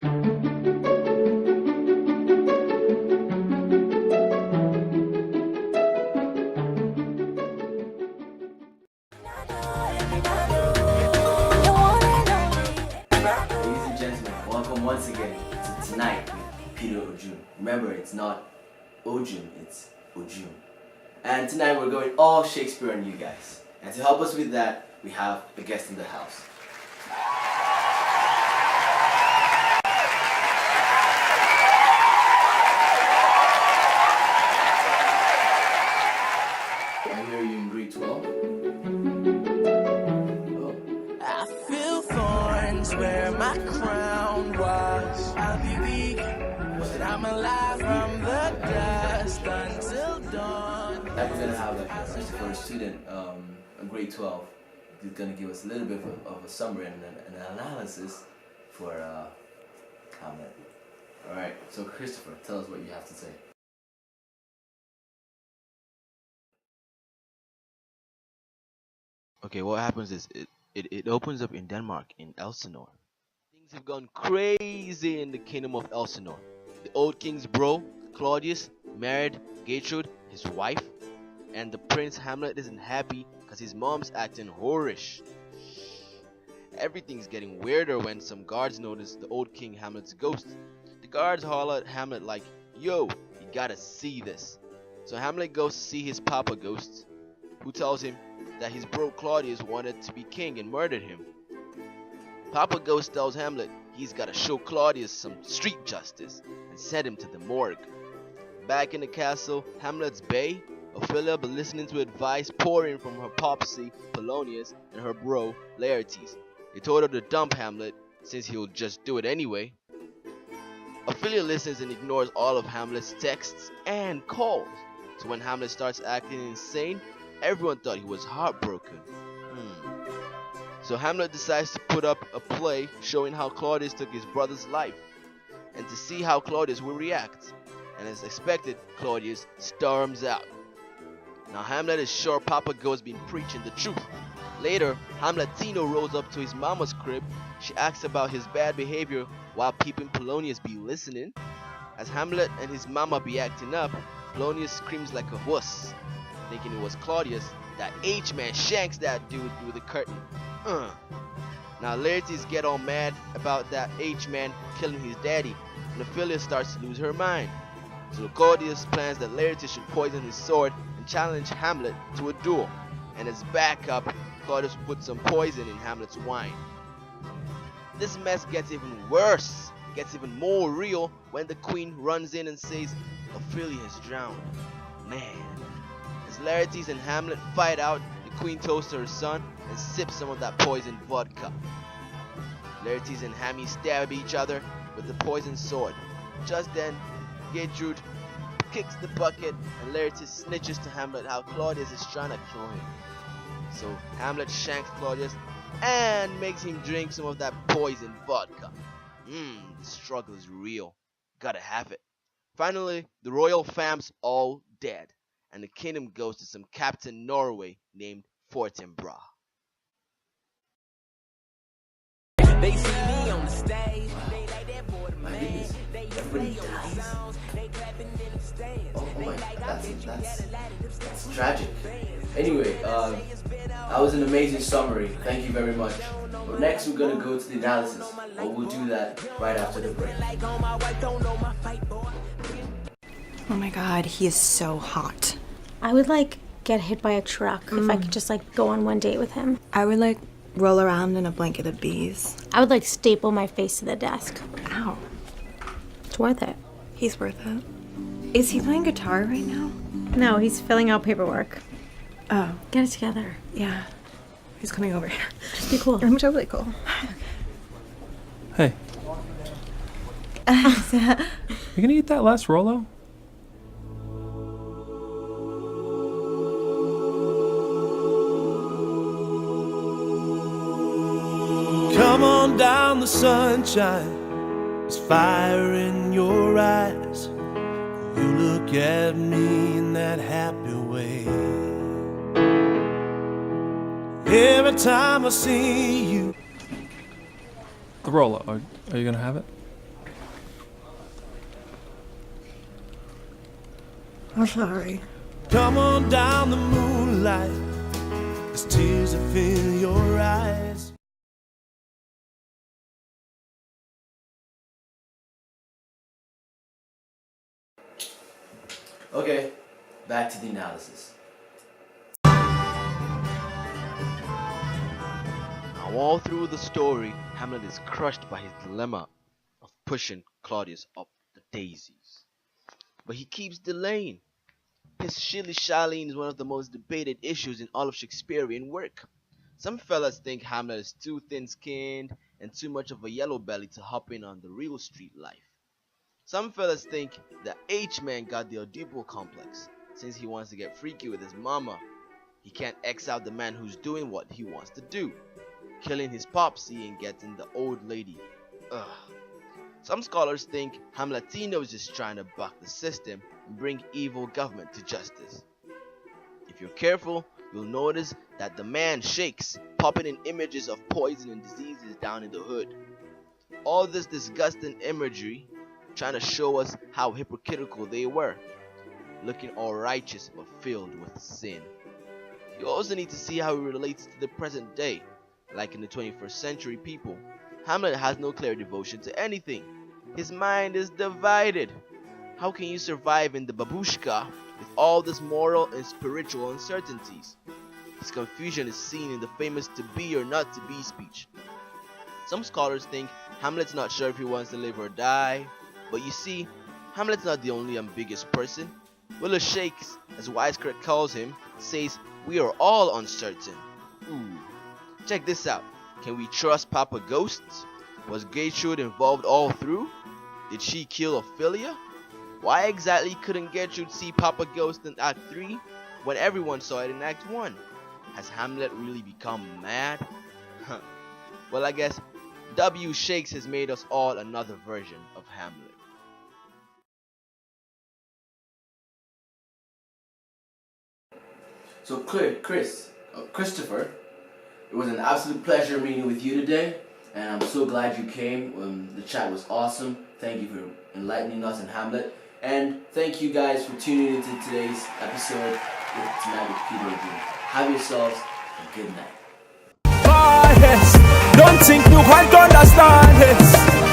and gentlemen, welcome once again to Tonight with Peter Ojun. Remember, it's not Ojun, it's Ojun. And tonight we're going all Shakespeare on you guys. And to help us with that, we have a guest in the house. I hear you in grade 12. Oh. I feel thorns where my crown was. I'll be weak, but I'm alive from the dust until dawn. We're gonna have for a student in grade 12 who's gonna give us a little bit of a summary and an analysis for Hamlet. Alright, so Christopher, tell us what you have to say. Okay, what happens is it opens up in Denmark, in Elsinore. Things have gone crazy in the kingdom of Elsinore. The old king's bro, Claudius, married Gertrude, his wife, and the prince Hamlet isn't happy because his mom's acting whorish. Everything's getting weirder when some guards notice the old king Hamlet's ghost. The guards holler at Hamlet like, "Yo, you gotta see this." So Hamlet goes to see his papa ghost, who tells him that his bro Claudius wanted to be king and murdered him. Papa Ghost tells Hamlet he's gotta show Claudius some street justice and send him to the morgue. Back in the castle, Hamlet's bae, Ophelia, been listening to advice pouring from her popsy, Polonius, and her bro, Laertes. They told her to dump Hamlet, since he'll just do it anyway. Ophelia listens and ignores all of Hamlet's texts and calls. So when Hamlet starts acting insane, everyone thought he was heartbroken. So Hamlet decides to put up a play showing how Claudius took his brother's life, and to see how Claudius will react. And as expected, Claudius storms out. Now Hamlet is sure Papa Ghost been preaching the truth. Later, Hamletino rolls up to his mama's crib. She asks about his bad behavior while peeping Polonius be listening. As Hamlet and his mama be acting up, Polonius screams like a wuss. Thinking it was Claudius, that H-man shanks that dude through the curtain. Now Laertes get all mad about that H-man killing his daddy, and Ophelia starts to lose her mind. So Claudius plans that Laertes should poison his sword and challenge Hamlet to a duel. And as backup, Claudius puts some poison in Hamlet's wine. This mess gets even worse, gets even more real when the queen runs in and says, "Ophelia has drowned." Man. As Laertes and Hamlet fight out, the queen toasts her son and sips some of that poisoned vodka. Laertes and Hammy stab each other with the poisoned sword. Just then, Gertrude kicks the bucket and Laertes snitches to Hamlet how Claudius is trying to kill him. So Hamlet shanks Claudius and makes him drink some of that poisoned vodka. The struggle is real. Gotta have it. Finally, the royal fam's all dead, and the kingdom goes to some Captain Norway named Fortinbras. They see me on the stage, they like that for the man. They everybody play on the dies. songs, they clapping in the stands. Oh They my, like I bet you got a lot of them that's tragic. Anyway, that was an amazing summary. Thank you very much. But next we're gonna go to the analysis, but we'll do that right after the break. Oh my god, he is so hot. I would get hit by a truck if I could just go on one date with him. I would roll around in a blanket of bees. I would staple my face to the desk. Ow. It's worth it. He's worth it. Is he playing guitar right now? No, he's filling out paperwork. Oh. Get it together. Yeah. He's coming over here. Just be cool. I'm totally cool. Hey. You gonna eat that last Rolo? Come on down, the sunshine. There's fire in your eyes. You look at me in that happy way. Every time I see you. The Rolo. Are you gonna have it? I'm sorry. Come on down the moonlight, as tears that fill your eyes. Okay, back to the analysis. Now, all through the story, Hamlet is crushed by his dilemma of pushing Claudius up the daisies. But he keeps delaying. His shilly-shallying is one of the most debated issues in all of Shakespearean work. Some fellas think Hamlet is too thin-skinned and too much of a yellow belly to hop in on the real street life. Some fellas think the H-man got the Oedipo complex, since he wants to get freaky with his mama. He can't X out the man who's doing what he wants to do, killing his popsy and getting the old lady. Ugh. Some scholars think Hamletino is just trying to buck the system and bring evil government to justice. If you're careful, you'll notice that the man shakes, popping in images of poison and diseases down in the hood. All this disgusting imagery trying to show us how hypocritical they were, looking all righteous but filled with sin. You also need to see how it relates to the present day. Like in the 21st century people, Hamlet has no clear devotion to anything. His mind is divided. How can you survive in the babushka with all this moral and spiritual uncertainties? His confusion is seen in the famous to be or not to be speech. Some scholars think Hamlet's not sure if he wants to live or die, but you see, Hamlet's not the only ambiguous person. Willis Shakes, as Wisecrack calls him, says we are all uncertain. Ooh. Check this out. Can we trust Papa Ghosts? Was Gertrude involved all through? Did she kill Ophelia? Why exactly couldn't Gertrude see Papa Ghost in Act 3 when everyone saw it in Act 1? Has Hamlet really become mad? Well, I guess W. Shakes has made us all another version of Hamlet. So Christopher, it was an absolute pleasure meeting with you today, and I'm so glad you came. The chat was awesome. Thank you for enlightening us in Hamlet, and thank you guys for tuning into today's episode with Tonight with Peter and June. Have yourselves a good night. Don't think you quite understand it.